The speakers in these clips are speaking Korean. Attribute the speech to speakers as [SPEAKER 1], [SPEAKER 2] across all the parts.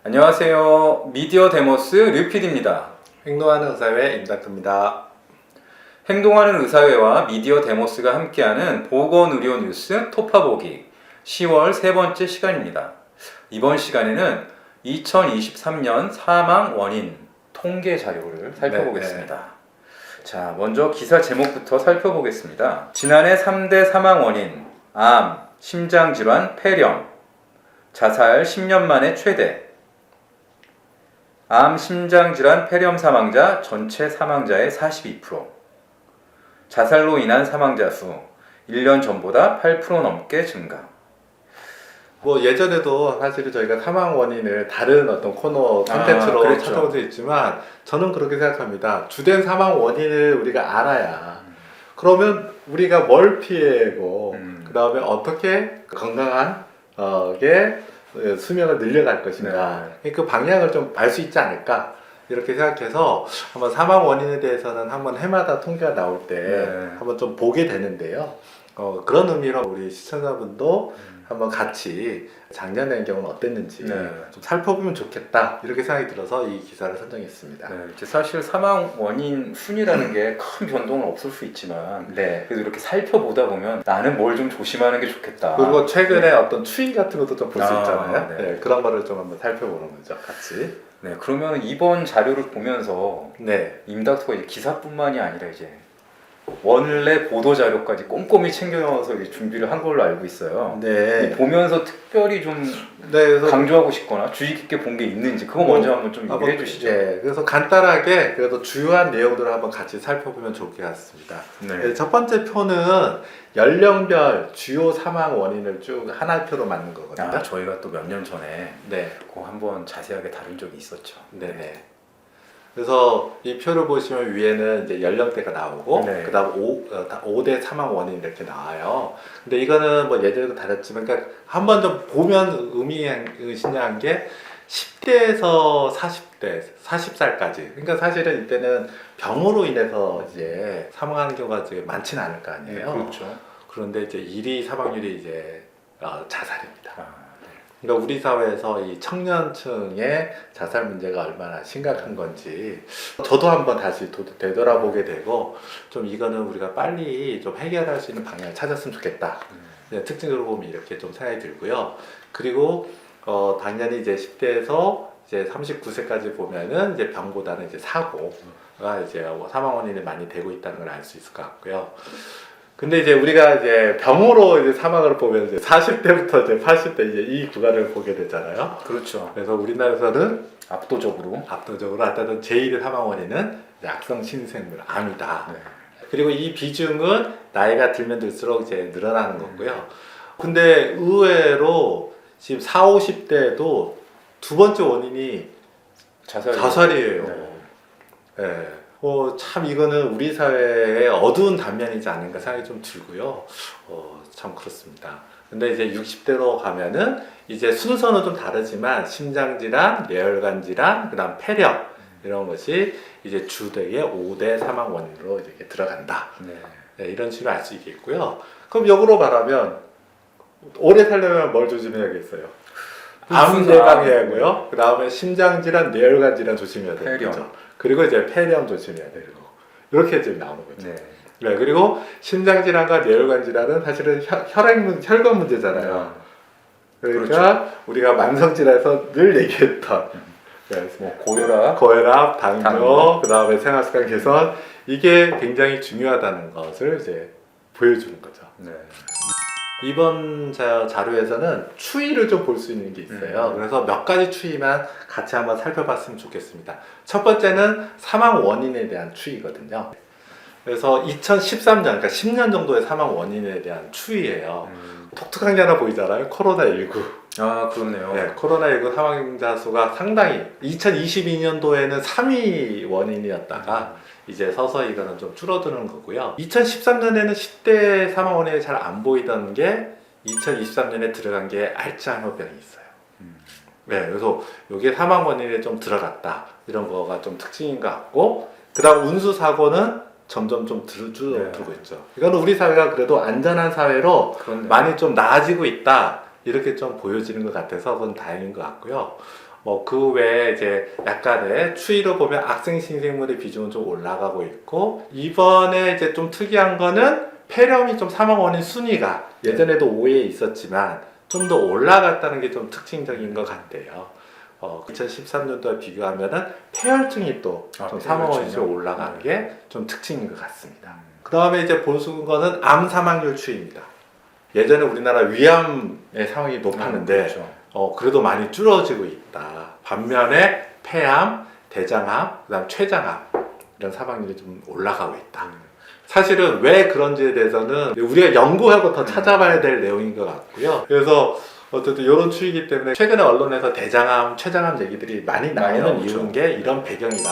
[SPEAKER 1] 안녕하세요. 미디어 데모스 류PD입니다.
[SPEAKER 2] 행동하는 의사회 임닥터입니다.
[SPEAKER 1] 행동하는 의사회와 미디어 데모스가 함께하는 보건의료 뉴스 토파보기 10월 세 번째 시간입니다. 이번 시간에는 2023년 사망 원인 통계 자료를 살펴보겠습니다. 자, 먼저 기사 제목부터 살펴보겠습니다. 지난해 3대 사망 원인 암, 심장질환, 폐렴, 자살 10년 만에 최대. 암, 심장질환, 폐렴 사망자 전체 사망자의 42%. 자살로 인한 사망자 수 1년 전보다 8% 넘게 증가.
[SPEAKER 2] 뭐 예전에도 사실은 저희가 사망 원인을 다른 어떤 코너 콘텐츠로
[SPEAKER 1] 그랬죠.
[SPEAKER 2] 찾아본 적 있지만 저는 그렇게 생각합니다. 주된 사망 원인을 우리가 알아야 그러면 우리가 뭘 피해고 그 다음에 어떻게 건강한 수명을 늘려갈 것인가 그 방향을 좀 알 수 있지 않을까 이렇게 생각해서 한번 사망 원인에 대해서는 한번 해마다 통계가 나올 때 한번 좀 보게 되는데요. 그런 의미로 우리 시청자분도 한번 같이 작년의 경우는 어땠는지 좀 살펴보면 좋겠다 이렇게 생각이 들어서 이 기사를 선정했습니다.
[SPEAKER 1] 이제 사실 사망 원인 순위라는 게 큰 변동은 없을 수 있지만 그래도 이렇게 살펴보다 보면 나는 뭘 좀 조심하는 게 좋겠다.
[SPEAKER 2] 그리고 최근에 어떤 추이 같은 것도 좀 볼 수 있잖아요. 그런 거를 좀 한번 살펴보는 거죠, 같이.
[SPEAKER 1] 그러면 이번 자료를 보면서 임닥터가 이제 기사뿐만이 아니라 이제 원래 보도 자료까지 꼼꼼히 챙겨서 이제 준비를 한 걸로 알고 있어요. 보면서 특별히 좀
[SPEAKER 2] 그래서
[SPEAKER 1] 강조하고 싶거나 주의 깊게 본 게 있는지 그거 먼저 한번 좀 얘기해 주시죠.
[SPEAKER 2] 그래서 간단하게 그래도 주요한 내용들을 한번 같이 살펴보면 좋을 것 같습니다. 첫 번째 표는 연령별 주요 사망 원인을 쭉 하나표로 만든 거거든요.
[SPEAKER 1] 저희가 또 몇 년 전에 그거 한번 자세하게 다룬 적이 있었죠.
[SPEAKER 2] 그래서 이 표를 보시면 위에는 이제 연령대가 나오고 그 다음 5대 사망 원인 이렇게 나와요. 근데 이거는 뭐 예전에도 다뤘지만 그러니까 한 번 좀 보면 의미심장한 게 10대에서 40대, 40살까지. 그러니까 사실은 이때는 병으로 인해서 이제 사망하는 경우가 이제 많지는 않을 거 아니에요.
[SPEAKER 1] 그렇죠.
[SPEAKER 2] 그런데 이제 1위 사망률이 이제 자살입니다. 그러니까 우리 사회에서 이 청년층의 자살 문제가 얼마나 심각한 건지 저도 한번 다시 되돌아보게 되고 좀 이거는 우리가 빨리 좀 해결할 수 있는 방향을 찾았으면 좋겠다. 특징적으로 보면 이렇게 좀 생각이 들고요. 그리고 당연히 이제 10대에서 이제 39세까지 보면은 이제 병보다는 이제 사고가 이제 사망 원인이 많이 되고 있다는 걸 알 수 있을 것 같고요. 근데 이제 우리가 이제 병으로 이제 사망을 보면 이제 40대부터 이제 80대 이제 이 구간을 보게 되잖아요.
[SPEAKER 1] 그렇죠.
[SPEAKER 2] 그래서 우리나라에서는
[SPEAKER 1] 압도적으로
[SPEAKER 2] 하여튼 제1의 사망 원인은 악성 신생물 암이다. 그리고 이 비중은 나이가 들면 들수록 이제 늘어나는 거고요. 근데 의외로 지금 40, 50대에도 두 번째 원인이 자살이에요. 참 이거는 우리 사회의 어두운 단면이지 않은가 생각이 좀 들고요. 참 그렇습니다. 근데 이제 60대로 가면은 이제 순서는 좀 다르지만 심장질환, 뇌혈관 질환, 그다음 폐렴 이런 것이 이제 주되게 5대 사망 원인으로 이렇게 들어간다. 이런 식으로 알 수 있겠고요. 그럼 역으로 말하면 오래 살려면 뭘 조심해야겠어요? 암 예방해야 하고요. 그 다음에 심장질환, 뇌혈관 질환 조심해야 되는 거죠. 그리고 이제 폐렴 조심해야 되고 이렇게 지금 나오는 거죠. 그리고 심장질환과 뇌혈관 질환은 사실은 혈관 문제잖아요. 그러니까 우리가 만성질환에서 늘 얘기했던
[SPEAKER 1] 뭐 고혈압,
[SPEAKER 2] 당뇨, 그 다음에 생활습관 개선 이게 굉장히 중요하다는 것을 이제 보여주는 거죠. 이번 자료에서는 추이를 좀 볼 수 있는 게 있어요. 그래서 몇 가지 추이만 같이 한번 살펴봤으면 좋겠습니다. 첫 번째는 사망 원인에 대한 추이거든요. 그래서 2013년, 그러니까 10년 정도의 사망 원인에 대한 추이예요. 독특한 게 하나 보이잖아요. 코로나19.
[SPEAKER 1] 그렇네요.
[SPEAKER 2] 코로나19 사망자 수가 상당히 2022년도에는 3위 원인이었다가 이제 서서히 이거는 좀 줄어드는 거고요. 2013년에는 10대 사망 원인이 잘 안 보이던 게 2023년에 들어간 게 알츠하이머병이 있어요. 그래서 이게 사망 원인에 좀 들어갔다. 이런 거가 좀 특징인 것 같고, 그 다음 운수 사고는 점점 좀 줄어들고 있죠. 이거는 우리 사회가 그래도 안전한 사회로 많이 좀 나아지고 있다. 이렇게 좀 보여지는 것 같아서 그건 다행인 것 같고요. 그 외에 이제 약간의 추이로 보면 악성 신생물의 비중은 좀 올라가고 있고, 이번에 이제 좀 특이한 거는 폐렴이 좀 사망 원인 순위가 예전에도 5위에 있었지만 좀 더 올라갔다는 게 좀 특징적인 것 같아요. 2013년도와 비교하면은 폐혈증이 또 좀 사망 원인이 올라간 게 좀 특징인 것 같습니다. 그 다음에 이제 보는 거는 암 사망률 추이입니다. 예전에 우리나라 위암의 사망이 높았는데
[SPEAKER 1] 그렇죠.
[SPEAKER 2] 그래도 많이 줄어지고 있다. 반면에 폐암, 대장암, 그다음 췌장암 이런 사망률이 좀 올라가고 있다. 사실은 왜 그런지에 대해서는 우리가 연구하고 더 찾아봐야 될 내용인 것 같고요. 그래서 어쨌든 이런 추이기 때문에 최근에 언론에서 대장암, 췌장암 얘기들이 많이 나오는 이유인 게 이런 배경이다.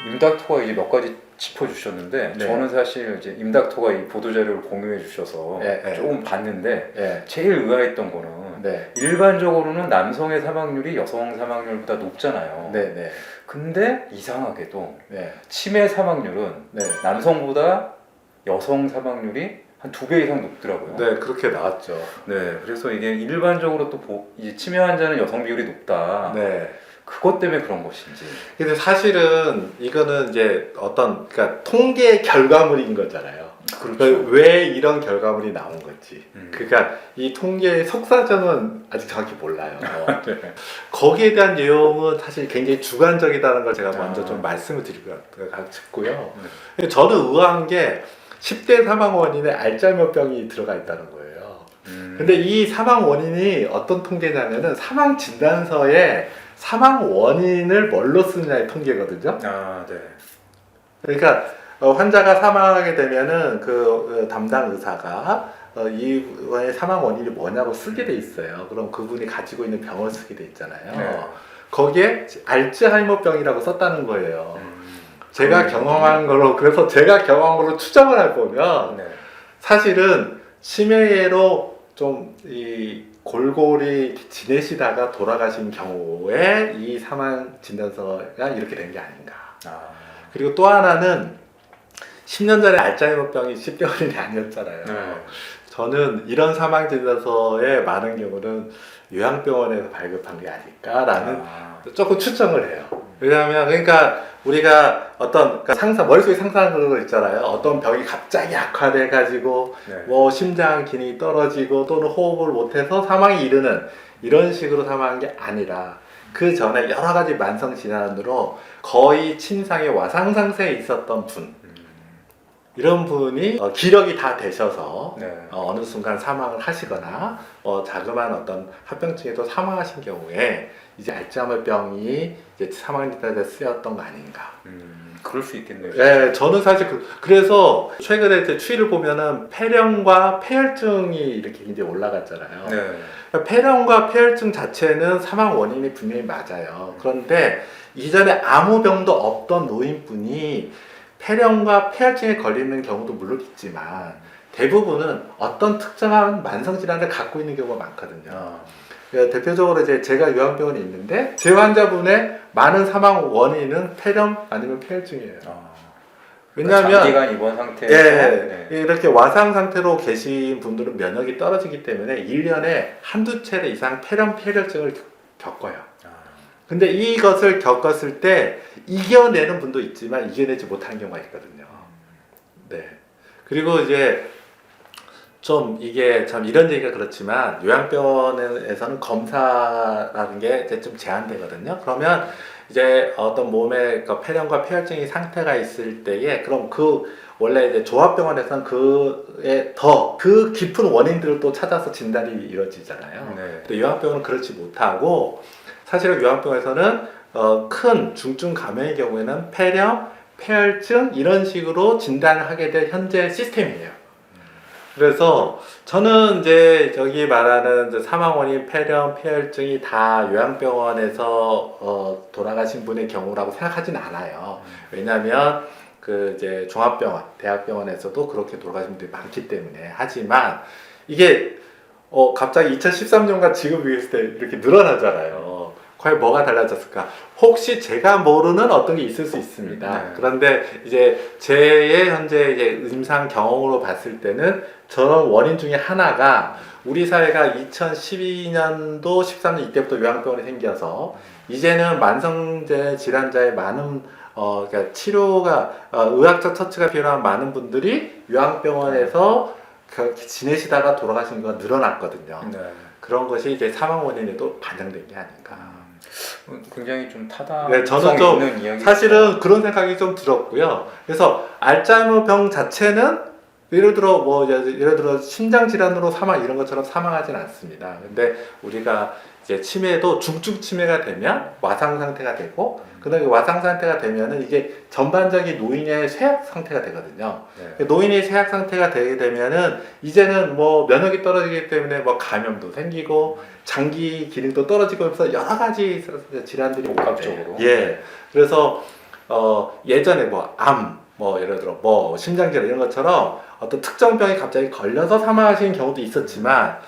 [SPEAKER 1] 임닥터가 이제 몇 가지 짚어주셨는데
[SPEAKER 2] 네.
[SPEAKER 1] 저는 사실 이제 임닥터가 이 보도 자료를 공유해 주셔서 조금 봤는데 제일 의아했던 거는 일반적으로는 남성의 사망률이 여성 사망률보다 높잖아요. 근데 이상하게도 치매 사망률은 남성보다 여성 사망률이 한 2배 이상 높더라고요.
[SPEAKER 2] 네, 그렇게 나왔죠.
[SPEAKER 1] 그래서 이게 일반적으로 또 이제 치매 환자는 여성 비율이 높다. 그것 때문에 그런 것인지.
[SPEAKER 2] 근데 사실은 이거는 이제 그러니까 통계 결과물인 거잖아요.
[SPEAKER 1] 그렇죠.
[SPEAKER 2] 왜 이런 결과물이 나온 건지. 그러니까 이 통계의 속사정은 아직 정확히 몰라요. 거기에 대한 내용은 사실 굉장히 주관적이다는 걸 제가 먼저 좀 말씀을 드리고 싶고요. 저는 의아한 게 10대 사망 원인에 알츠하이머병이 들어가 있다는 거예요. 근데 이 사망 원인이 어떤 통계냐면은 사망 진단서에 사망 원인을 뭘로 쓰느냐의 통계거든요. 그러니까 환자가 사망하게 되면은 그 담당 의사가 이번에 사망 원인이 뭐냐고 쓰게 돼 있어요. 그럼 그분이 가지고 있는 병을 쓰게 돼 있잖아요. 거기에 알츠하이머병이라고 썼다는 거예요. 제가 경험한 거로, 그래서 제가 경험한 거로 추정을 해보면 사실은 치매로 좀 골골이 지내시다가 돌아가신 경우에 이 사망 진단서가 이렇게 된 게 아닌가. 그리고 또 하나는 10년 전에 알츠하이머병이 10대 어린이 아니었잖아요. 저는 이런 사망 진단서의 많은 경우는 요양병원에서 발급한 게 아닐까라는 조금 추정을 해요. 왜냐하면 그러니까 우리가 그러니까 머릿속에 상상하는 거 있잖아요. 어떤 병이 갑자기 악화돼 가지고 뭐 심장 기능이 떨어지고 또는 호흡을 못해서 사망에 이르는 이런 식으로 사망한 게 아니라 그 전에 여러 가지 만성 질환으로 거의 침상에 와상 상태에 있었던 분, 이런 분이 기력이 다 되셔서 어느 순간 사망을 하시거나 자그마한 어떤 합병증에도 사망하신 경우에 이제 알츠하이머병이 이제 사망진단에 쓰였던 거 아닌가.
[SPEAKER 1] 그럴 수 있겠네요.
[SPEAKER 2] 네, 저는 사실 그래서 최근에 이제 추이를 보면은 폐렴과 폐혈증이 이렇게 굉장히 올라갔잖아요. 폐렴과 폐혈증 자체는 사망 원인이 분명히 맞아요. 그런데 이전에 아무 병도 없던 노인분이 폐렴과 폐혈증에 걸리는 경우도 물론 있지만 대부분은 어떤 특정한 만성질환을 갖고 있는 경우가 많거든요. 대표적으로 이제 제가 요양병원에 있는데 제 환자분의 많은 사망 원인은 폐렴 아니면 폐혈증이에요. 왜냐하면
[SPEAKER 1] 장기간 입원 상태에서
[SPEAKER 2] 이렇게 와상 상태로 계신 분들은 면역이 떨어지기 때문에 1년에 한두 차례 이상 폐렴, 폐혈증을 겪어요. 근데 이것을 겪었을 때 이겨내는 분도 있지만 이겨내지 못하는 경우가 있거든요. 그리고 이제 좀 이게 참 이런 얘기가 그렇지만 요양병원에서는 검사라는 게 이제 좀 제한되거든요. 그러면 이제 어떤 몸에 폐렴과 폐혈증이 상태가 있을 때에 그럼 원래 이제 조합병원에서는 그 깊은 원인들을 또 찾아서 진단이 이루어지잖아요. 근데 요양병원은 그렇지 못하고 사실은 요양병원에서는 큰 중증 감염의 경우에는 폐렴, 폐혈증 이런 식으로 진단을 하게 될 현재 시스템이에요. 그래서 저는 이제 저기 말하는 이제 사망 원인 폐렴, 폐혈증이 다 요양병원에서 돌아가신 분의 경우라고 생각하진 않아요. 왜냐하면 그 이제 종합병원, 대학병원에서도 그렇게 돌아가신 분들이 많기 때문에. 하지만 이게 갑자기 2013년과 지금 비교했을 때 이렇게 늘어나잖아요. 과연 뭐가 달라졌을까? 혹시 제가 모르는 어떤 게 있을 수 있습니다. 그런데 이제 제 현재 이제 임상 경험으로 봤을 때는 저런 원인 중에 하나가 우리 사회가 2012년도, 13년 이때부터 요양병원이 생겨서 이제는 만성제 질환자의 많은 그러니까 치료가 의학적 처치가 필요한 많은 분들이 요양병원에서 지내시다가 돌아가신 거 늘어났거든요. 그런 것이 이제 사망 원인에도 반영된 게 아닌가.
[SPEAKER 1] 굉장히 좀 타당성
[SPEAKER 2] 네, 저는 좀
[SPEAKER 1] 있는 이야기.
[SPEAKER 2] 사실은 그런 생각이 좀 들었고요. 그래서 알츠하이머 병 자체는 예를 들어 심장 질환으로 사망 이런 것처럼 사망하진 않습니다. 근데 우리가 이제 치매도 중증 치매가 되면 와상 상태가 되고 그다음에 와상 상태가 되면은 이게 전반적인 노인의 쇠약 상태가 되거든요. 노인의 쇠약 상태가 되게 되면은 이제는 뭐 면역이 떨어지기 때문에 뭐 감염도 생기고 장기 기능도 떨어지고 해서 여러 가지 질환들이
[SPEAKER 1] 복합적으로.
[SPEAKER 2] 예. 그래서 예전에 뭐 암, 뭐 예를 들어 뭐 심장질환 이런 것처럼 어떤 특정 병에 갑자기 걸려서 사망하시는 경우도 있었지만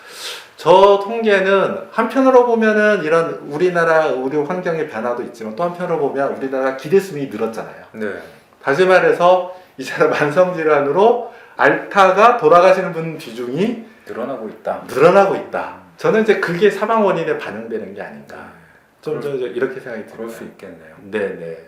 [SPEAKER 2] 저 통계는 한편으로 보면은 이런 우리나라 의료 환경의 변화도 있지만 또 한편으로 보면 우리나라 기대수명이 늘었잖아요. 다시 말해서 이 사람 만성질환으로 앓다가 돌아가시는 분 비중이
[SPEAKER 1] 늘어나고 있다.
[SPEAKER 2] 저는 이제 그게 사망 원인에 반영되는 게 아닌가. 이렇게 생각이 들어요.
[SPEAKER 1] 그럴 수 있겠네요.
[SPEAKER 2] 네네.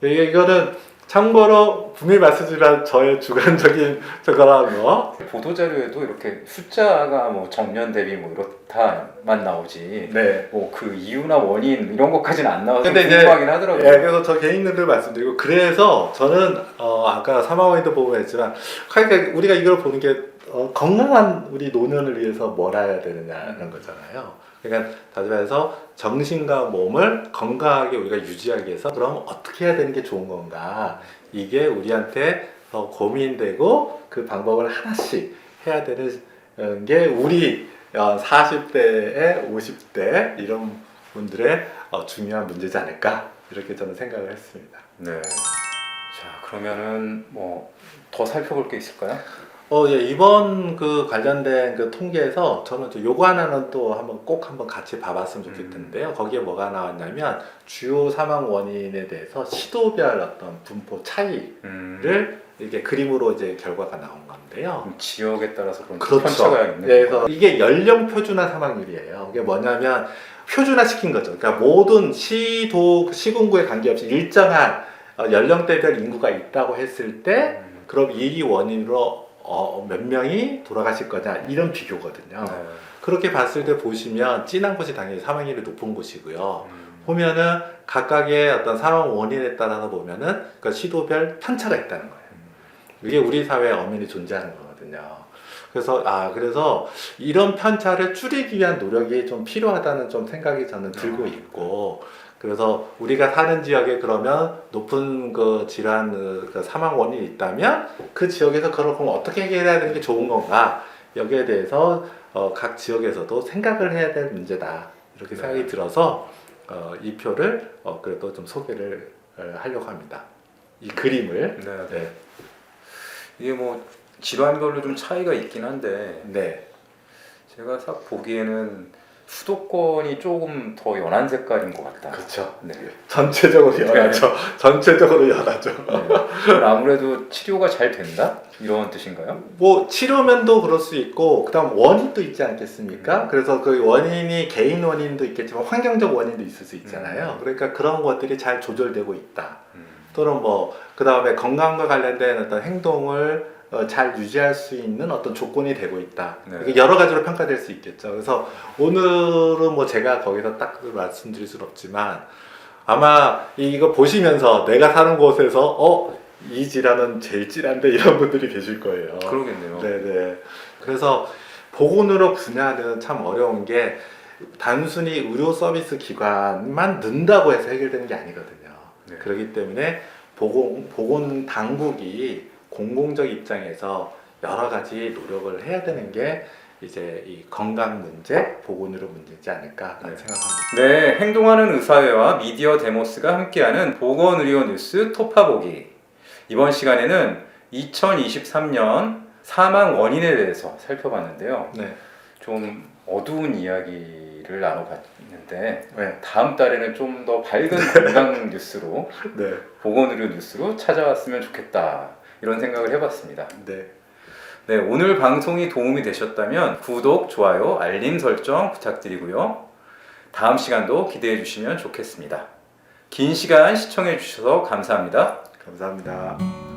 [SPEAKER 2] 이거는 참고로 분명히 말씀드리지만 저의 주관적인 저거라는 거.
[SPEAKER 1] 보도자료에도 이렇게 숫자가 뭐 정년 대비 뭐 이렇다만 나오지. 뭐 그 이유나 원인 이런 것까지는 안 나와서 궁금하긴 하더라고요.
[SPEAKER 2] 예, 그래서 저 개인들을 말씀드리고 그래서 저는 아까 사망 원인도 보고 했지만 그러니까 우리가 이걸 보는 게 건강한 우리 노년을 위해서 뭘 해야 되느냐는 거잖아요. 그러니까 다시 말해서 정신과 몸을 건강하게 우리가 유지하기 위해서 그럼 어떻게 해야 되는 게 좋은 건가, 이게 우리한테 고민되고 그 방법을 하나씩 해야 되는 게 우리 40대에 50대 이런 분들의 중요한 문제지 않을까, 이렇게 저는 생각을 했습니다.
[SPEAKER 1] 자, 그러면은 뭐 더 살펴볼 게 있을까요?
[SPEAKER 2] 예, 이번 그 관련된 그 통계에서 저는 요거 하나는 또 꼭 한번 같이 봐봤으면 좋겠는데요. 거기에 뭐가 나왔냐면 주요 사망 원인에 대해서 시도별 어떤 분포 차이를 이게 그림으로 이제 결과가 나온 건데요.
[SPEAKER 1] 지역에 따라서 그런
[SPEAKER 2] 그렇죠.
[SPEAKER 1] 편차가 있는
[SPEAKER 2] 그래서 이게 연령 표준화 사망률이에요. 이게 뭐냐면 표준화 시킨 거죠. 그러니까 모든 시군구에 관계없이 일정한 연령대별 인구가 있다고 했을 때 그럼 이 원인으로 몇 명이 돌아가실 거냐, 이런 비교거든요. 그렇게 봤을 때 보시면 진한 곳이 당연히 사망률이 높은 곳이고요. 보면은 각각의 어떤 사망 원인에 따라서 보면은 그 시도별 편차가 있다는 거예요. 이게 우리 사회에 엄연히 존재하는 거거든요. 그래서 이런 편차를 줄이기 위한 노력이 좀 필요하다는 좀 생각이 저는 들고 있고, 그래서 우리가 사는 지역에 그러면 높은 그 질환 그 사망 원인이 있다면 그 지역에서 그걸 그럼 어떻게 해결해야 되는 게 좋은 건가, 여기에 대해서 각 지역에서도 생각을 해야 될 문제다, 이렇게 생각이 들어서 이 표를 그래도 좀 소개를 하려고 합니다. 이 그림을.
[SPEAKER 1] 이게 뭐 질환별로 좀 차이가 있긴 한데 제가 딱 보기에는 수도권이 조금 더 연한 색깔인 것 같다.
[SPEAKER 2] 그렇죠. 전체적으로 연하죠. 전체적으로 연하죠.
[SPEAKER 1] 아무래도 치료가 잘 된다? 이런 뜻인가요?
[SPEAKER 2] 뭐 치료면도 그럴 수 있고, 그다음 원인도 있지 않겠습니까? 그래서 그 원인이 개인 원인도 있겠지만 환경적 원인도 있을 수 있잖아요. 그러니까 그런 것들이 잘 조절되고 있다. 또는 뭐 그다음에 건강과 관련된 어떤 행동을 잘 유지할 수 있는 어떤 조건이 되고 있다. 여러 가지로 평가될 수 있겠죠. 그래서 오늘은 뭐 제가 거기서 딱 말씀드릴 수는 없지만 아마 이거 보시면서 내가 사는 곳에서 이 질환은 제일 찔한데 이런 분들이 계실 거예요.
[SPEAKER 1] 그러겠네요.
[SPEAKER 2] 그래서 보건의료 분야는 참 어려운 게 단순히 의료 서비스 기관만 는다고 해서 해결되는 게 아니거든요. 그렇기 때문에 보건 당국이 공공적 입장에서 여러 가지 노력을 해야 되는 게 이제 이 건강 문제, 보건의료 문제지 않을까라는 생각합니다.
[SPEAKER 1] 행동하는 의사회와 미디어 데모스가 함께하는 보건의료 뉴스 토파보기. 이번 시간에는 2023년 사망 원인에 대해서 살펴봤는데요. 좀 어두운 이야기 얘기를 나눠봤는데
[SPEAKER 2] 네.
[SPEAKER 1] 다음 달에는 좀 더 밝은 건강 뉴스로
[SPEAKER 2] 네.
[SPEAKER 1] 보건의료 뉴스로 찾아왔으면 좋겠다 이런 생각을 해봤습니다.
[SPEAKER 2] 네.
[SPEAKER 1] 네, 오늘 방송이 도움이 되셨다면 구독, 좋아요, 알림 설정 부탁드리고요. 다음 시간도 기대해 주시면 좋겠습니다. 긴 시간 시청해 주셔서 감사합니다.
[SPEAKER 2] 감사합니다.